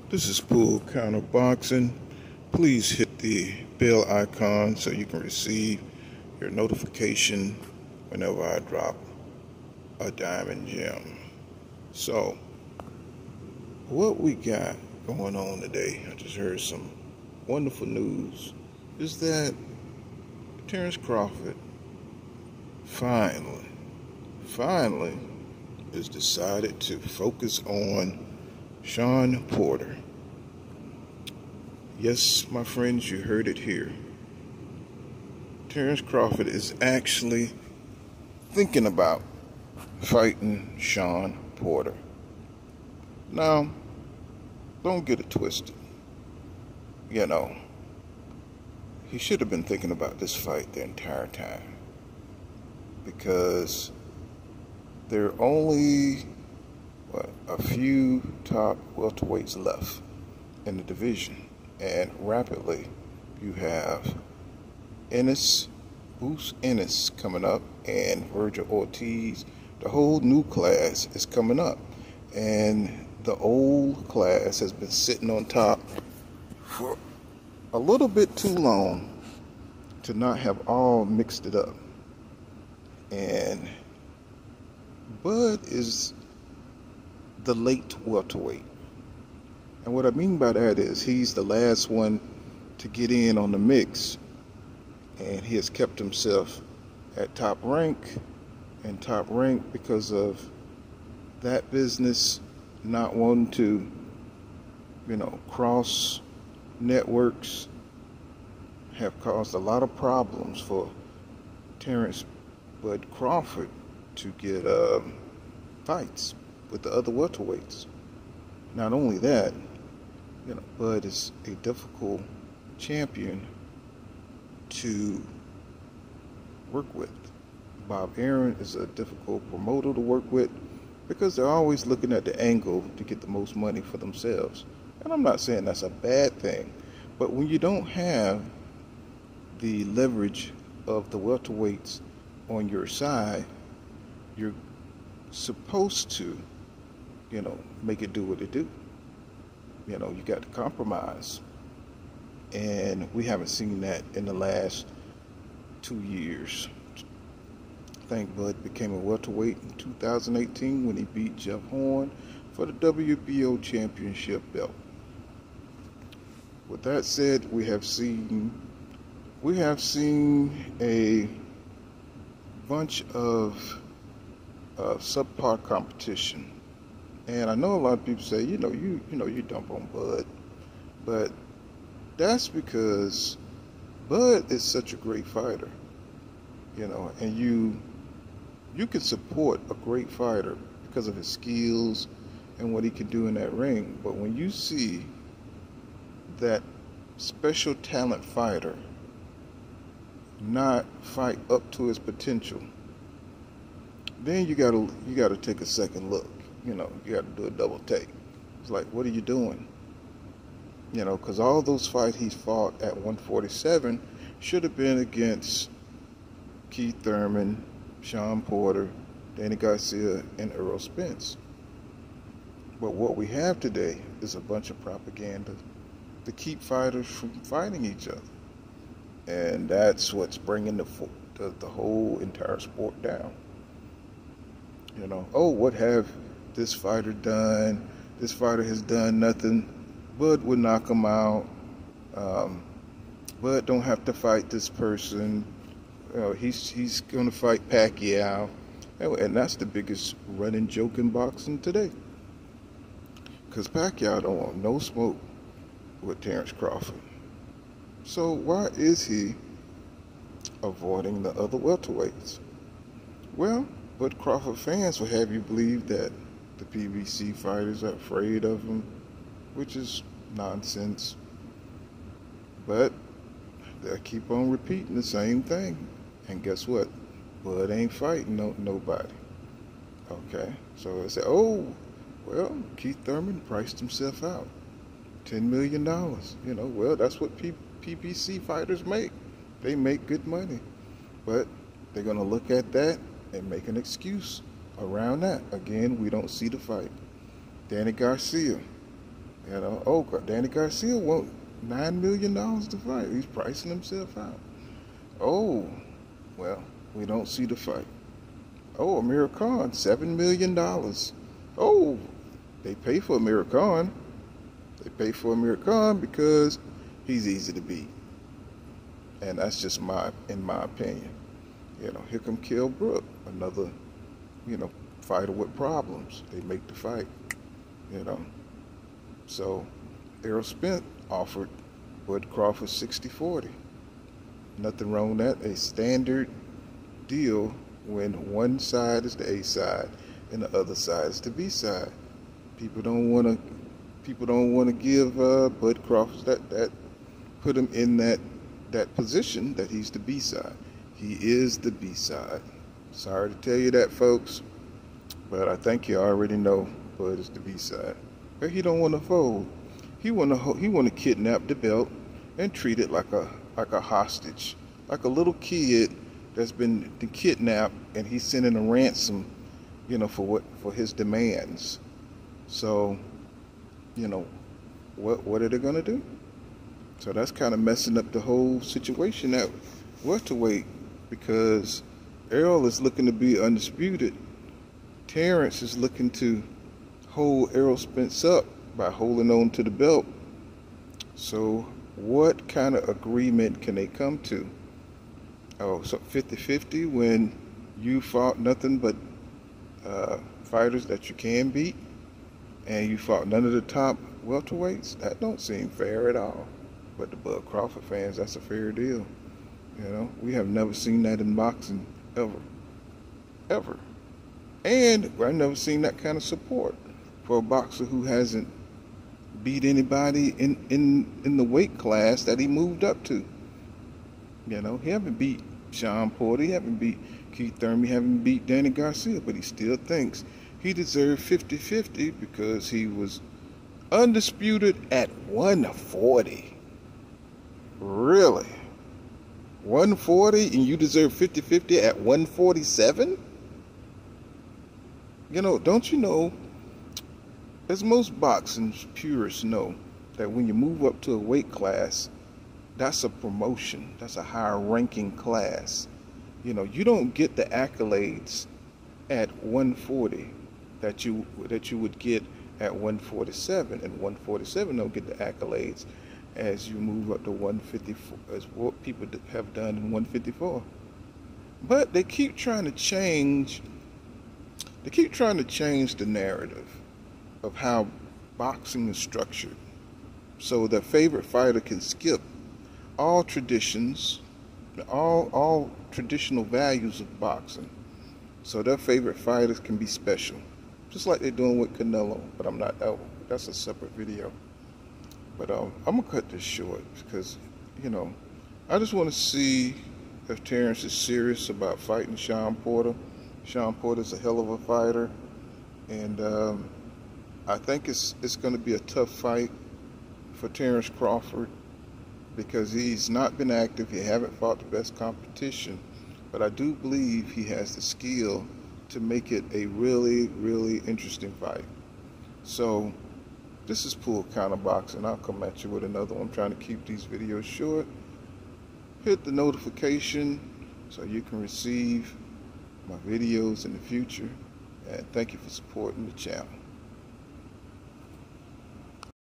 This is PullCounterBoxing. Please hit the bell icon so you can receive your notification whenever I drop a diamond gem. So, what we got going on today, I just heard some wonderful news, is that Terence Crawford finally has decided to focus on Shawn Porter. Yes, my friends, you heard it here. Terence Crawford is actually thinking about fighting Shawn Porter. Now, don't get it twisted. You know, he should have been thinking about this fight the entire time, because there are only a few top welterweights left in the division, and rapidly you have Bruce Ennis coming up, and Virgil Ortiz. The whole new class is coming up, and the old class has been sitting on top for a little bit too long to not have all mixed it up. And Bud is the late welterweight. And what I mean by that is he's the last one to get in on the mix, and he has kept himself at top rank because of that business, not wanting to, cross networks, have caused a lot of problems for Terence Bud Crawford to get fights with the other welterweights. Not only that, Bud is a difficult champion to work with. Bob Arum is a difficult promoter to work with, because they're always looking at the angle to get the most money for themselves. And I'm not saying that's a bad thing, but when you don't have the leverage of the welterweights on your side, you're supposed to, make it do what it do. You got to compromise. And we haven't seen that in the last 2 years. I think Bud became a welterweight in 2018 when he beat Jeff Horn for the WBO championship belt. With that said, we have seen a bunch of subpar competition. And I know a lot of people say, you dump on Bud, but that's because Bud is such a great fighter, and you can support a great fighter because of his skills and what he can do in that ring. But when you see that special talent fighter not fight up to his potential, then you gotta take a second look. You got to do a double take. It's like, what are you doing? Because all those fights he's fought at 147 should have been against Keith Thurman, Shawn Porter, Danny Garcia, and Errol Spence. But what we have today is a bunch of propaganda to keep fighters from fighting each other. And that's what's bringing the whole entire sport down. Oh, what have this fighter done? This fighter has done nothing. Bud would knock him out. Bud don't have to fight this person. He's going to fight Pacquiao. And that's the biggest running joke in boxing today. Because Pacquiao don't want no smoke with Terence Crawford. So why is he avoiding the other welterweights? Well, Bud Crawford fans will have you believe that the PBC fighters are afraid of him, which is nonsense. But they'll keep on repeating the same thing. And guess what? Bud ain't fighting nobody. Okay? So they say, oh, well, Keith Thurman priced himself out. $10 million. Well, that's what PBC fighters make. They make good money. But they're going to look at that and make an excuse around that. Again, we don't see the fight. Danny Garcia, You know, oh, Danny Garcia wants $9 million to fight. He's pricing himself out. Oh, well, we don't see the fight. Oh, Amir Khan, $7 million. Oh, they pay for Amir Khan. They pay for Amir Khan because he's easy to beat. And that's just in my opinion. You know, here come Kell Brook, another, you know, fighter with problems. They make the fight, you know. So Errol Spence offered Bud Crawford 60-40. Nothing wrong with that. A standard deal when one side is the A side and the other side is the B side. People don't want to give Bud Crawford that put him in that position that he's the B side. He is the B side. Sorry to tell you that, folks, but I think you already know Bud is the B side. But he don't want to fold. He want to kidnap the belt and treat it like a hostage, like a little kid that's been kidnapped and he's sending a ransom, you know, for his demands. So, you know, what are they gonna do? So that's kind of messing up the whole situation at welterweight, because Errol is looking to be undisputed. Terence is looking to hold Errol Spence up by holding on to the belt. So what kind of agreement can they come to? Oh, so 50-50 when you fought nothing but fighters that you can beat, and you fought none of the top welterweights? That don't seem fair at all. But the Bud Crawford fans, that's a fair deal. You know, we have never seen that in boxing ever. And I've never seen that kind of support for a boxer who hasn't beat anybody in the weight class that he moved up to. You know, he haven't beat Shawn Porter, he haven't beat Keith Thurman, he haven't beat Danny Garcia, but he still thinks he deserved 50-50 because he was undisputed at 140. Really? 140 and you deserve 50-50 at 147? You know, don't you know, as most boxing purists know, that when you move up to a weight class, that's a promotion. That's a higher ranking class. You know, you don't get the accolades at 140 that you would get at 147, and 147 don't get the accolades as you move up to 154, as what people have done in 154. But they keep trying to change. They keep trying to change the narrative of how boxing is structured, so their favorite fighter can skip all traditions, all traditional values of boxing, so their favorite fighters can be special, just like they're doing with Canelo. But I'm not. That's a separate video. But I'm gonna cut this short because, you know, I just want to see if Terence is serious about fighting Shawn Porter. Shawn Porter's a hell of a fighter, and I think it's going to be a tough fight for Terence Crawford because he's not been active. He haven't fought the best competition, but I do believe he has the skill to make it a really, really interesting fight. So this is PullCounterBoxing. I'll come at you with another one. I'm trying to keep these videos short. Hit the notification so you can receive my videos in the future. And thank you for supporting the channel.